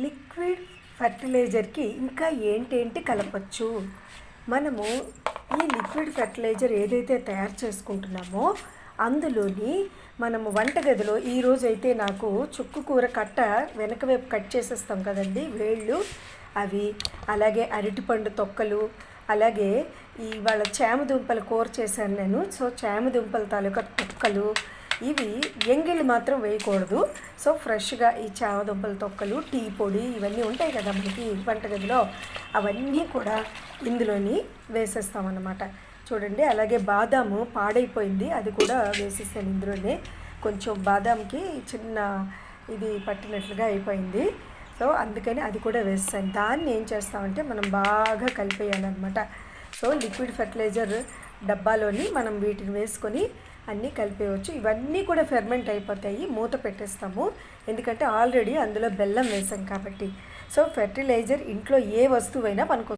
Liquid ఫర్టిలైజర్కి ఇంకా ఏంటేంటి కలపచ్చు. మనము ఈ లిక్విడ్ ఫర్టిలైజర్ ఏదైతే తయారు చేసుకుంటున్నామో అందులోని మనము వంటగదిలో ఈరోజైతే నాకు చుక్కు కూర కట్ట వెనక వైపు కట్ చేసేస్తాం కదండి వేళ్ళు అవి, అలాగే అరటిపండు తొక్కలు, అలాగే ఇవాళ చామదుంపల కూర చేశాను నేను. సో చామదుంపల తాలూకా తొక్కలు, ఇవి ఎంగిళ్ళు మాత్రం వేయకూడదు. సో ఫ్రెష్గా ఈ చామదుంపల తొక్కలు, టీ పొడి ఇవన్నీ ఉంటాయి కదా మనకి వంటగదిలో, అవన్నీ కూడా ఇందులోని వేసేస్తామన్నమాట. చూడండి, అలాగే బాదాము పాడైపోయింది, అది కూడా వేసేసాను ఇందులోనే. కొంచెం బాదాంకి చిన్న ఇది పట్టినట్లుగా అయిపోయింది. సో అందుకని అది కూడా వేస్తాను. దాన్ని ఏం చేస్తామంటే మనం బాగా కలిపేయాలన్నమాట. సో లిక్విడ్ ఫర్టిలైజర్ డబ్బాలోని మనం వీటిని వేసుకొని అన్నీ కలిపేయవచ్చు. ఇవన్నీ కూడా ఫెర్మెంట్ అయిపోతాయి, మూత పెట్టేస్తాము, ఎందుకంటే ఆల్రెడీ అందులో బెల్లం వేసాం కాబట్టి. సో ఫెర్టిలైజర్ ఇంట్లో ఏ వస్తువైనా మనకు